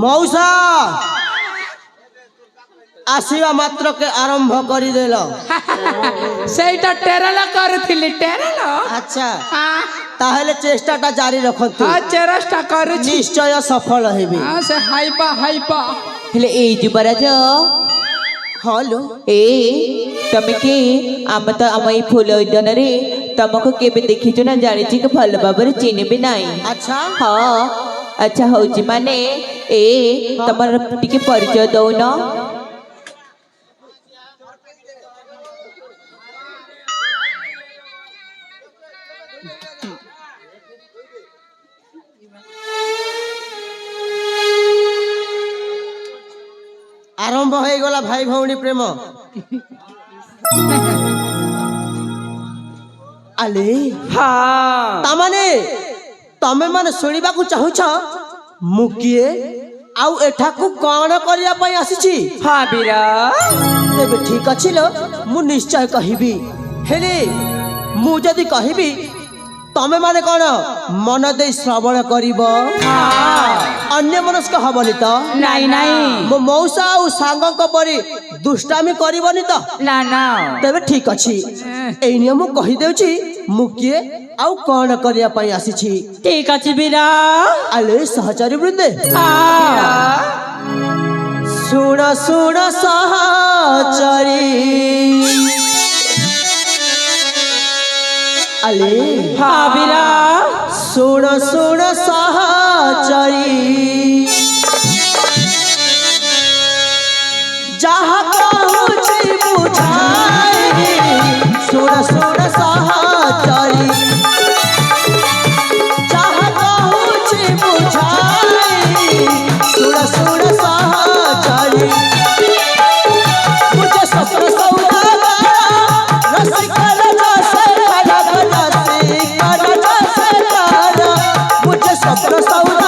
मौसा आसिया मात्र के आरंभ करी देल सेटा टेरला करथिली टेरला अच्छा ताहले चेष्टाटा जारी रखतु चेष्टा कर निश्चय सफल हेबी से हाइपा हाइपा हेले ए जुबराज हलो ए तमे के आम तो आम ई फूल उद्यान रे तुमको केबे देखिछु ना जानिछि के भल बाबरे चिन्हबे नाही अच्छा हाँ अच्छा होची माने ए तमर टिके परिचय दउन आरंभ हो गला भाई भौणी प्रेम आले हाँ तामाने तमे माने सुनिबा को चाहुछ मु किए आउ एठा को कोन करिया पई आसीछि हाँ बीरा तेबे ठीक अछि लो मु निश्चय कहिबी हेले मु जदी कहिबी तमे माने कोन मन दे श्रवण करिवो अन्य मनस्क हबनी तो नहीं नहीं मो मौसा और सांगों को परी दुष्टामी करिवनी तो ना ना तेबे ठीक अछि एई नियम कहि देउछि मु किए आउ कोन करिया पई आसीछि ठीक अछि बीरा आले सहचारी वृंदे हाँ सुण सुण सहचारी आले हाँ बीरा सुण सुण सहचारी जहाँ कहूँ बुझाई सुण सुण सहचारी जहाँ कहूँ बुझाई सुण सुण सहचारी मुझे ससुर सौदा रसिका मुझे सपन सौदा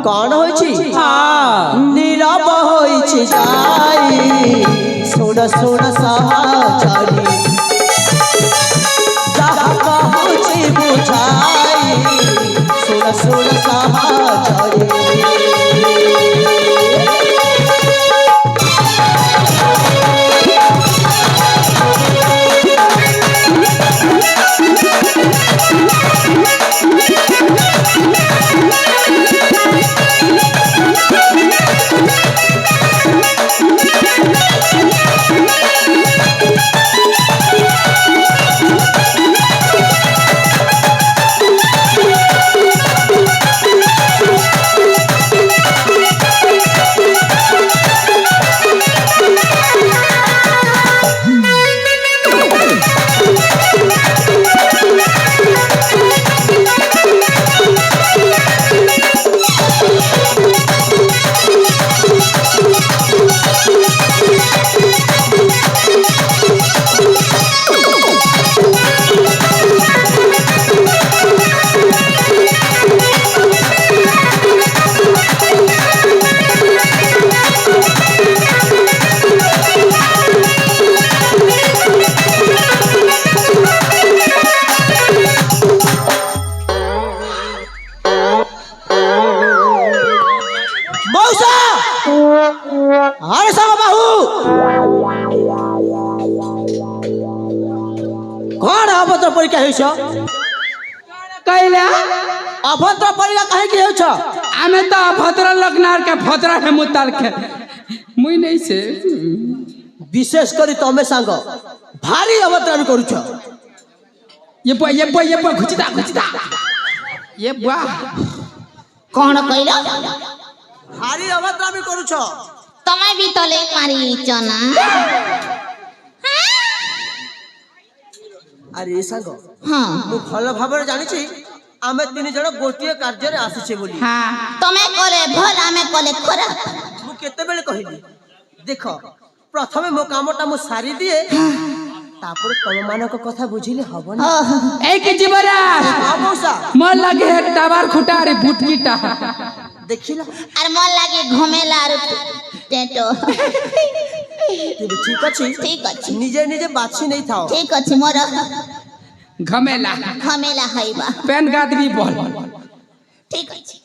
कौन होइछि नीरव होइछि जाई सुन सुन सहचारी जहाँ कहूँ बुझाई सुन सुन सहचारी পরীক্ষা হইছ कहला অভদ্র পরীক্ষা কাহিকি হইছ आमे तो भद्र लगनार के भद्र है मुताल के मुई नहीं से বিশেষ করে তুমি সাঙ্গ ভারী অভদ্রামি করুছ ये बो घुचिदा ये बुआ कौन कहल ভারী অভদ্রামি করুছ तमे भी तले मारिच ना আরে সাঙ্গ हाँ মু ভালো ভাবে জানিছি আমি তিন জন গোটিয়ে কার্যরে আসিছে বলি हाँ तमे करे भल आमे कले खराब মু কেতেবেলে কহিলি দেখ প্রথমে মো কামটা মু সারি দিয়ে তারপরে তোমাମାନଙ୍କ কথা বুঝিলে হব না एक जीवरा মৌসা मन लगे है टावर खुटारी बुटकीटा দেখিলা আর মন লাগে ঘুমেলা আর টেটো তেবে ঠিক আছে ঠিক আছে নিজে নিজে বাছি নেই থাও ঠিক আছে মোর घमेला ঘমেলা হইবা पेन गादरी बोल ঠিক আছে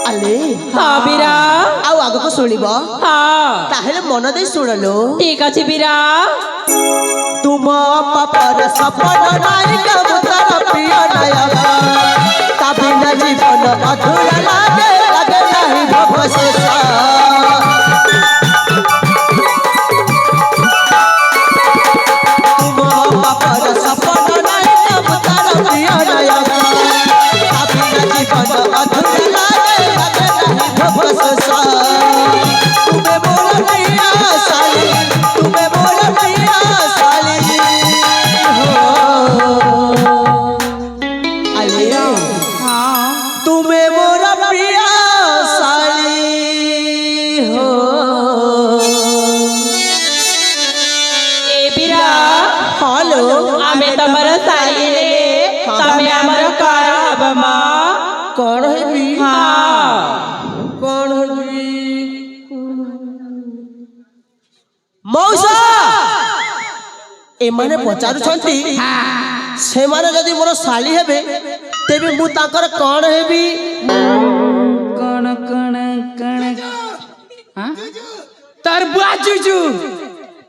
আলে হ্যাঁ বীরা ଆଉ ଆଗକୁ ଶୁଣିବ হ্যাঁ ତାହେଲେ ମନ ଦେଇ ଶୁଣलो ঠিক আছে বীরা ତୁମ ପାପର ସପନ ନାୟିକା ମୁତର ପ୍ରିୟ ନାୟକ ତା ବିନା ଜୀବନ ଅଧୁରା ଲାଗେ ଲାଗେ ନାହିଁ ଭବଶେଷ ତୁମ ପାପର ସପନ ନାୟିକା ମୁତର ପ୍ରିୟ ନାୟକ ତା ବିନା ଜୀବନ ଅଧୁରା ଲାଗେ ଲାଗେ ନାହିଁ ଭବଶେଷ ତୁମେ ମୋର ପ୍ରିୟ ସାଲି ତୁମେ ମୋର ପ୍ରିୟ ସାଲି আলিয়া তুমি মোর প্রিয় শালী হো এ বীরা হ্যালো আমি তোমার সাইলে তুমি আমার কারাব মা কোন হবি হ্যাঁ কোন হবি মৌসা এমানে পচারুছন্তি সেমানে যদি মোর শালী হেবে তেবে মু তাঙ্কর কোন হেবি कण कण कण हाँ तार बुआ जुजू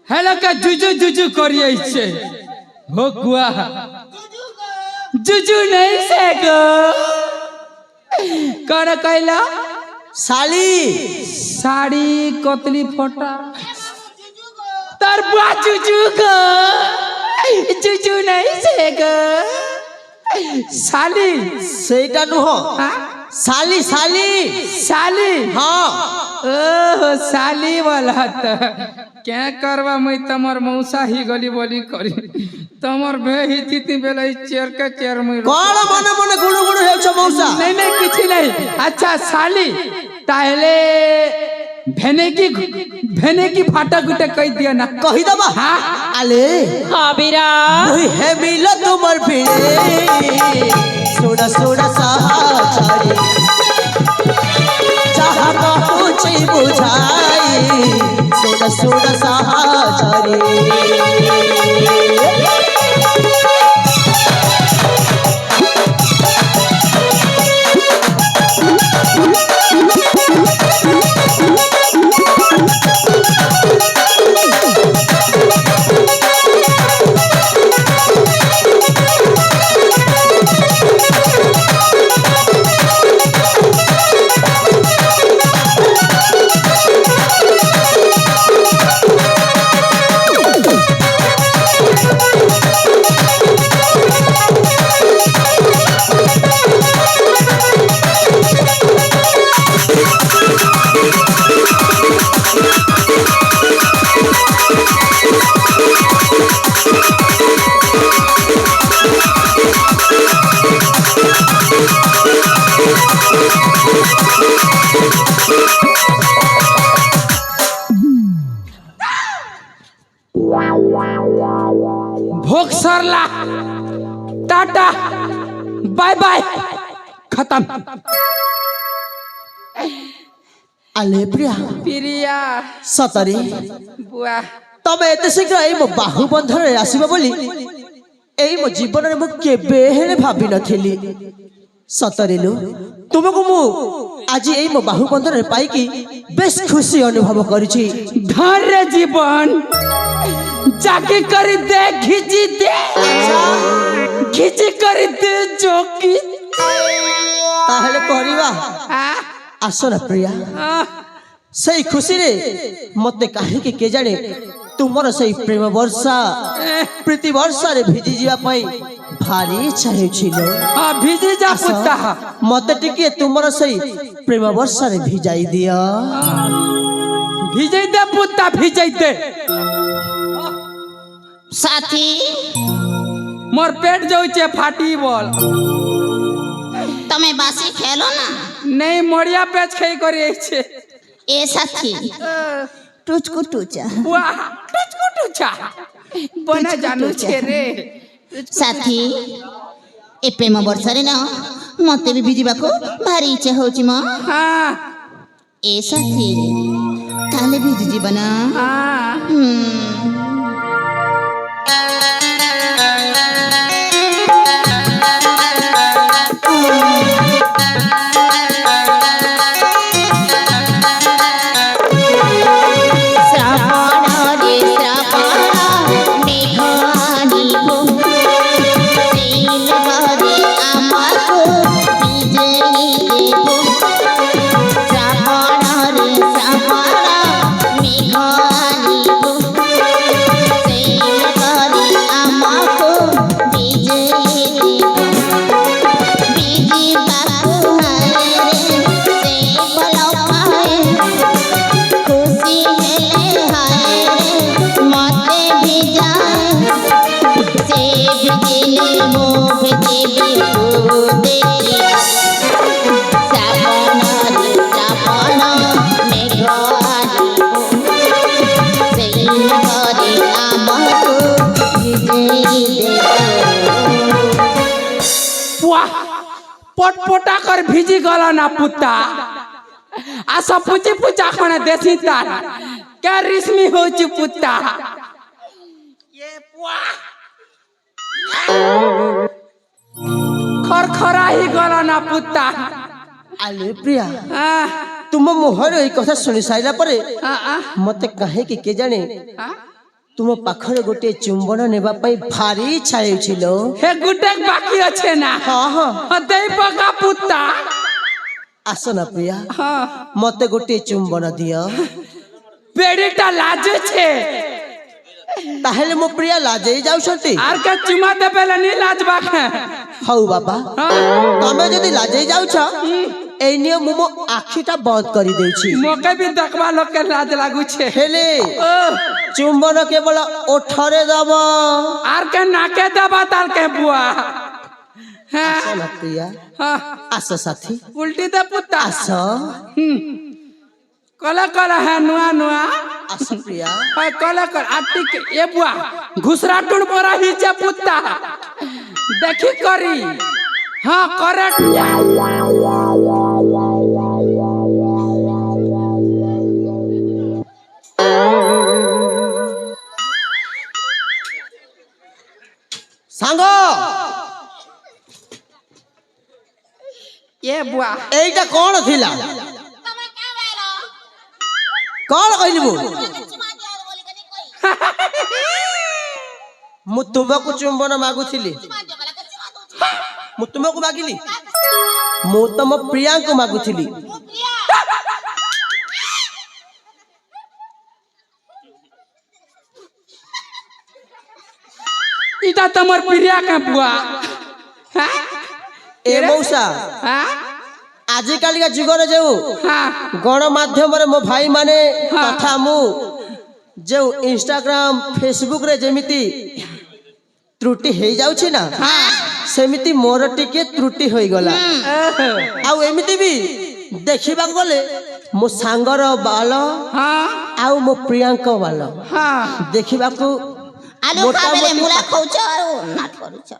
हेलो का जुजू जुजू करिए इच्छे हो गुआ जुजू नहीं से गो कण कहला শালী साड़ी कतली फोटा तार बुआ जुजू गो जुजू नहीं से गो साली সেইটা নুহ हाँ শালী শালী साली হ্যাঁ ओहो साली वाला तो क्या करवा मैं तमर मौसा ही गली बोली करी तमर भे ही थी बेला चेयर के चेयर में কোন মনে মনে গুণু গুণু হেউছ মৌসা नहीं नहीं कुछ नहीं अच्छा साली ताहले भेने की फाटा गुटे कह दिया ना কহি দবা हाँ আলে হ্যাঁ বীরা ওই হে মিল তোমার ভিড়ে সোনা সোনা সাহাচারি যাহা কহুছি বুঝাই সোনা সোনা সাহাচারি भोग सरला टाटा बाय बाय खत्म আলে প্রিয়া प्रिया সতরে बुआ তবে এতে শীঘ্র এই ମୋ বাহু বন্ধନରେ ଆସିବ ବୋଲି এই ମୋ ଜୀବନରେ ମୁଁ କେବେ ହେଲେ ଭାବିନଥିଲି ସତରେ ଲୋ ତୁମକୁ ମୁଁ ଆଜି ଏଇ ମୋ ବାହୁ ବନ୍ଧନରେ ପାଇକି ବେଶ ଖୁସି ଅନୁଭବ କରିଛି धन्य जीवन टाकी कर दे घिची दे घिची कर दे जोकी তাহলে করিবা আস না প্রিয়া সেই খুশিরে মতে কাহিকি কে জানে ତୁମର ସେଇ ପ୍ରେମ ବର୍ଷା ପ୍ରୀତି ବର୍ଷାରେ ଭିଜି ଯିବା ପାଇଁ ଭାରି ଇଚ୍ଛା ହେଉছিল। ଭିଜି ଯା ପୁତା ମତେ ଟିକେ ତୁମର ସେଇ ପ୍ରେମ ବର୍ଷାରେ ଭିଜାଇ ଦିଅ। ଭିଜେଇ ଦେ ପୁତା ଭିଜେଇ ଦେ। साथी मोर पेट जाऊचे फाटी बोल तमे बासी खेलो ना नहीं मोड़िया पेच खाई करी छे ए साथी टुचकु टुचा वाह टुचकु टुचा बना जानू छे रे साथी ए प्रेम वर्षारे ना मते भी भिजिबाको भारी इच्छा होची म हां ए साथी काले भिजि जीवना हां पटपटा कर भिजी गला ना पुता आसा पुची पुचा खने देसी तार क्या रिस्मी होची पुता ये पुआ खरखरा ही गला ना पुता ଆଲେ ପ୍ରିୟା ତୁମ ମୁହଁରେ ଏଇ କଥା ଶୁଣି ସାରିଲା ପରେ ମତେ କାହିଁକି କେ ଜାଣେ तुम पाखरे गोटे चुंबन नेबा पई भारी इच्छा हेउछिलो हे गुटे बाकी अछि ना हां हां देई पका पुत्ता आसना प्रिया हां मते गोटे चुंबन दियो बेडीटा लाज छे ताहेले मो प्रिया लाजे जाउ छथि आर के चुमा दे पहले नी लाज बाखे हौ बाबा तमे जदी लाजे जाउ छ ए नियो मो आखिटा बंद करी देउ छी मोके भी देखबा लोग के लाज लागु छे हेले चुंबन केवल ओठरे दब आर के नाके दबा ताल के बुआ आसना प्रिया हां आस साथी उल्टी दे पुत्ता आस कला कला है नुआ नुआ आस प्रिया हाय कला कर आटी के ए बुआ घुसरा टुन परा ही जे पुत्ता देखी करी हां करेक्ट सांग ये बुआ एटा कोन थिला तमे क्या बैलो कोन कहलिबो चुमा दिया बोली कनी कोई मु तुमको चुंबन मागुथिली चुमा दिया बोला चुमा दो मु तुमको मागिली मु तम प्रिया को मागुथिली प्रिया इटा तमर प्रिया का बुआ ए मौसा हां आज काली का जुगर जेउ हां गणमाध्यम रे मो भाई माने तथा मु जो इंस्टाग्राम फेसबुक रे जेमिति त्रुटि हे जाउ छी ना सेमिति मोर टिके त्रुटि होई गला आउ एमिति भी देखिबा गले मो सांगर बाल हां आउ मो प्रियांका बाल हां देखिबा को आलू खाबेले मुला खौछ और नाट करूछ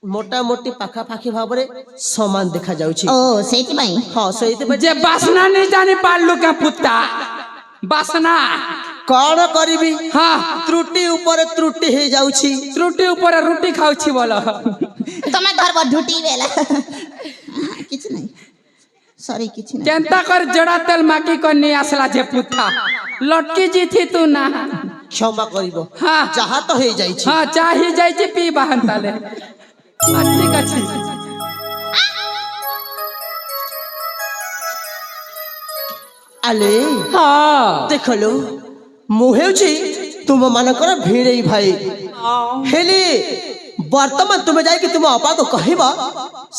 मोटा मोटी पाखा पाखी भाबरे समान देखा जाउ छी ओ सेति भाई हां सही जे बासना नहीं जानी पालू का पुत्ता बासना कौन करीबी हां त्रुटि ऊपर त्रुटि हे जाउ छी त्रुटि ऊपर रोटी खाउ छी बोलो तमे घर पर ढुटी बेला किछ नहीं सॉरी किछ नहीं केंता कर जड़ा तेल माकी को नहीं आसला जे पुत्ता लटकी जी थी तू ना ক্ষমা করিব হ্যাঁ। যাহা তো হয়ে যাইছি হ্যাঁ চাহি যাইছি পি বাহান তালে ঠিক আছে আলে ହଁ দেখলো ମୁଁ ହେଉଛି ତୁମ ମାନଙ୍କର ଭିଣେଇ ଭାଇ ହେଲେ ବର୍ତ୍ତମାନ ତୁମେ ଯାଇକି ତୁମ ଅପାକୁ କହିବ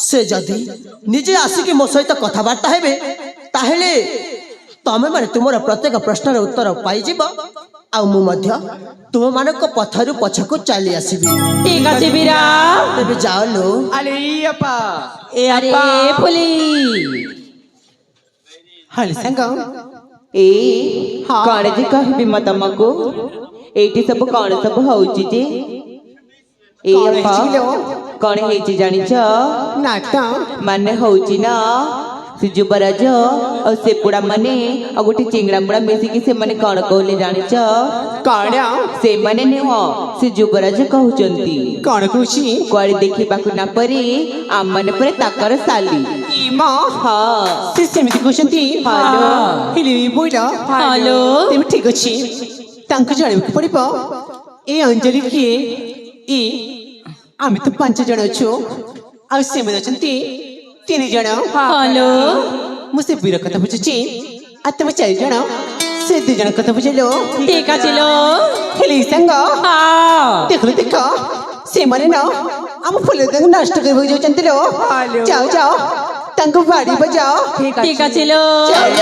ସେ ଯଦି ନିଜେ ଆସିକି ମୋ ସହିତ କଥାବାର୍ତ୍ତା ହେବେ ତାହେଲେ ତମେ ମାନେ ତୁମର ପ୍ରତ୍ୟେକ ପ୍ରଶ୍ନର ଉତ୍ତର ପାଇଯିବ ଆଉ ମୁଁ ମଧ୍ୟ ତୁମମାନଙ୍କ ପଥରୁ ପଛକୁ ଚାଲି ଆସିବି ଠିକ ଅଛି ବୀରା ତେବେ ଯାଅ ଲୋ ଆଲେ ଆପା ଏ ଆରେ ଫୁଲି ହଲ ସାଙ୍ଗ ଏ କଣ ଯେ କହିବି ମୁଁ ତମକୁ ଏଇଠି ସବୁ କଣ ସବୁ ହଉଛି ଯେ ଏ କଣ ଅପା, ହେଇଛି ଲୋ? କଣ ହେଇଛି ଜାଣିଛ ନା ତ ମାନେ ହଉଛି ନା ସେ ଯୁବରାଜ ଆଉ ସେ ବୁଢା ମାନେ ଆଉ ଗୋଟେ ଚିଙ୍ଗଡା ବୁଢା ମିଶିକି ସେମାନେ କଣ କହିଲେ ଜାଣିଛ କଣ ସେମାନେ ନୁହଁ ସେ ଯୁବରାଜ କହୁଛନ୍ତି କଣ କହୁଛି କୁଆଡେ ଦେଖିବାକୁ ନ ପରି ଆମମାନେ ପରେ ତାଙ୍କର ସାଲି ଇମା ହଁ ସେ ସେମିତି କହୁଛନ୍ତି ହ୍ୟାଲୋ। ହେଲେ ବୋଇଲ ହ୍ୟାଲୋ ତେବେ ଠିକ ଅଛି ତାଙ୍କୁ ଜାଣିବାକୁ ପଡିବ ଏ ଅଞ୍ଜଳି କିଏ ଇ ଆମେ ତ 5 ଜଣ ଅଛୁ ଆଉ ସେମାନେ ଅଛନ୍ତି 3 ଜଣ ହ୍ୟାଲୋ ମୁଁ ସେ ବୀର କଥା ବୁଝୁଛି ଆଉ ତମେ 4 ଜଣ ସେ 2 ଜଣ କଥା ବୁଝିଲ ଠିକ ଅଛି ଲୋ ହେଲେ ସାଙ୍ଗ ହଁ ଦେଖିଲୁ ଦେଖ ସେମାନେ ନା ଆମ ଫୁଲ ତାଙ୍କୁ ନଷ୍ଟ କରିବାକୁ ଯାଉଛନ୍ତି ଲୋ ଯାଅ ଯାଅ ତାଙ୍କୁ ବାଡ଼ି ବଜାଅ ଠିକ ଅଛି ଲୋ ଚାଲ